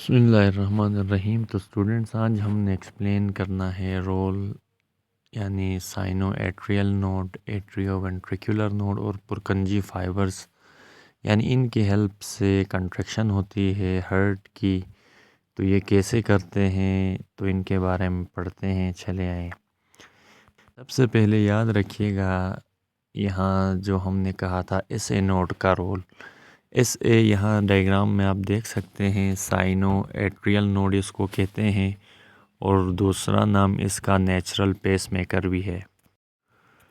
बिस्मिल्लाहिर्रहमानिर्रहीम। तो स्टूडेंट्स, आज हमने एक्सप्लेन करना है रोल यानी cyano atrial node, atrio ventricular node और पुरकंजी फाइबर्स, यानी इनकी हेल्प से कंट्रैक्शन होती है हार्ट की। तो ये कैसे करते हैं, तो इनके बारे में पढ़ते हैं। चले आए। सबसे पहले याद रखिएगा, यहाँ जो हमने कहा था एस ए नोड का रोल। एस ए यहाँ डायग्राम में आप देख सकते हैं, साइनो एट्रियल नोड इसको कहते हैं और दूसरा नाम इसका नेचुरल पेस मेकर भी है।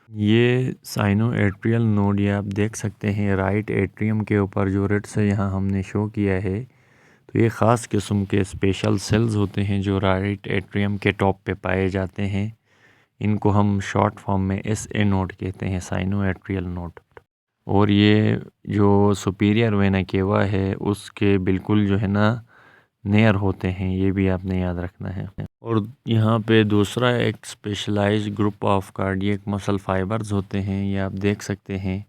ये साइनो एट्रियल नोड ये आप देख सकते हैं राइट एट्रियम के ऊपर जो रेड से यहाँ हमने शो किया है। तो ये ख़ास किस्म के स्पेशल सेल्स होते हैं जो राइट एट्रियम के टॉप पे पाए जाते हैं। इनको हम शॉर्ट फॉर्म में एस ए नोड कहते हैं, साइनो एट्रियल नोड। और ये जो सुपीरियर वेना केवा है उसके बिल्कुल जो है ना नियर होते हैं, ये भी आपने याद रखना है। और यहाँ पे दूसरा एक specialised group of cardiac muscle fibres होते हैं, ये आप देख सकते हैं।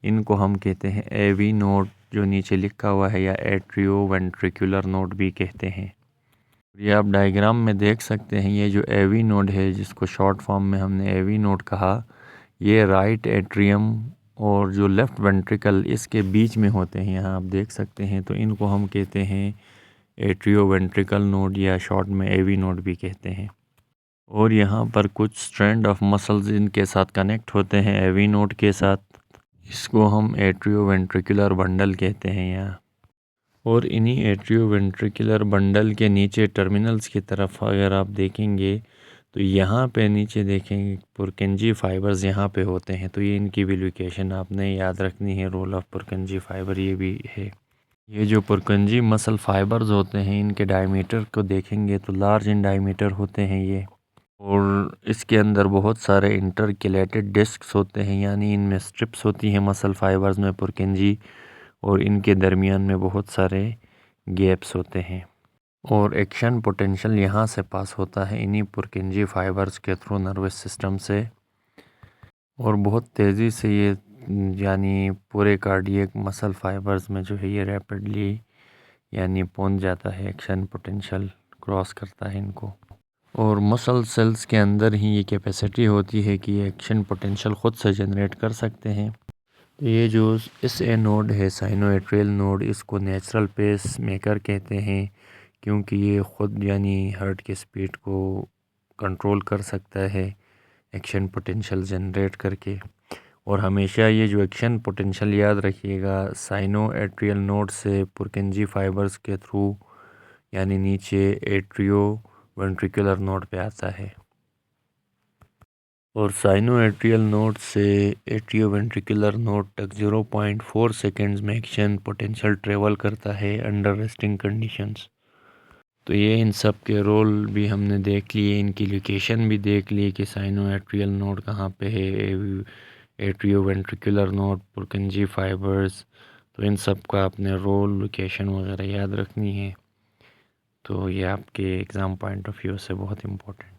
इनको हम कहते हैं एवी नोड जो नीचे लिखा हुआ है, या एट्रियो वेंट्रिकुलर नोड भी कहते हैं। ये आप डायग्राम में देख सकते हैं, ये जो एवी नोड है जिसको शॉर्ट फॉर्म में हमने एवी नोड कहा, ये राइट एट्रियम और जो लेफ़्ट वेंट्रिकल इसके बीच में होते हैं, यहाँ आप देख सकते हैं। तो इनको हम कहते हैं एट्रियो वेंट्रिकल नोड, या शॉर्ट में एवी नोड भी कहते हैं। और यहाँ पर कुछ स्ट्रैंड ऑफ मसल्स इनके साथ कनेक्ट होते हैं एवी नोड के साथ, इसको हम एट्रियो वेंट्रिकुलर बंडल कहते हैं यहाँ। और इन्हीं एट्रियो वेंट्रिकुलर बंडल के नीचे टर्मिनल्स की तरफ अगर आप देखेंगे तो यहाँ पे नीचे देखेंगे पुरकंजी फाइबर्स यहाँ पे होते हैं। तो ये इनकी भी लोकेशन आपने याद रखनी है। रोल ऑफ पुरकंजी फाइबर ये भी है। ये जो पुरकंजी मसल फाइबर्स होते हैं, इनके डायमीटर को देखेंगे तो लार्ज इन डायमीटर होते हैं ये। और इसके अंदर बहुत सारे इंटरकैलेटेड डिस्क्स होते हैं, यानी इनमें स्ट्रिप्स होती हैं मसल फाइबर्स में पुरकंजी, और इनके दरमियान में बहुत सारे गैप्स होते हैं। और एक्शन पोटेंशियल यहाँ से पास होता है इन्हीं पुरकंजी फाइबर्स के थ्रू नर्वस सिस्टम से, और बहुत तेज़ी से ये यानी पूरे कार्डियक मसल फाइबर्स में जो है ये रैपिडली यानी पहुँच जाता है, एक्शन पोटेंशियल क्रॉस करता है इनको। और मसल सेल्स के अंदर ही ये कैपेसिटी होती है कि ये एक्शन पोटेंशियल ख़ुद से जनरेट कर सकते हैं। तो ये जो एस ए नोड है, साइनो एट्रियल नोड, इसको नेचुरल पेस मेकर कहते हैं क्योंकि ये ख़ुद यानी हार्ट की स्पीड को कंट्रोल कर सकता है एक्शन पोटेंशियल जनरेट करके। और हमेशा ये जो एक्शन पोटेंशियल याद रखिएगा, साइनो एट्रियल नोड से पुरकंजी फाइबर्स के थ्रू यानी नीचे एट्रियो वेंट्रिकुलर नोड पे आता है। और साइनो एट्रियल नोड से एट्रियो वेंट्रिकुलर नोड तक 0.4 सेकेंड्स में एक्शन पोटेंशियल ट्रेवल करता है अंडर रेस्टिंग कंडीशंस। तो ये इन सब के रोल भी हमने देख लिए, इनकी लोकेशन भी देख ली कि साइनो एट्रियल नोड कहाँ पे है, एट्रियो वेंट्रिकुलर नोड, पुरकंजी फाइबर्स। तो इन सब का अपने रोल, लोकेशन वगैरह याद रखनी है। तो ये आपके एग्ज़ाम पॉइंट ऑफ व्यू से बहुत इम्पोर्टेंट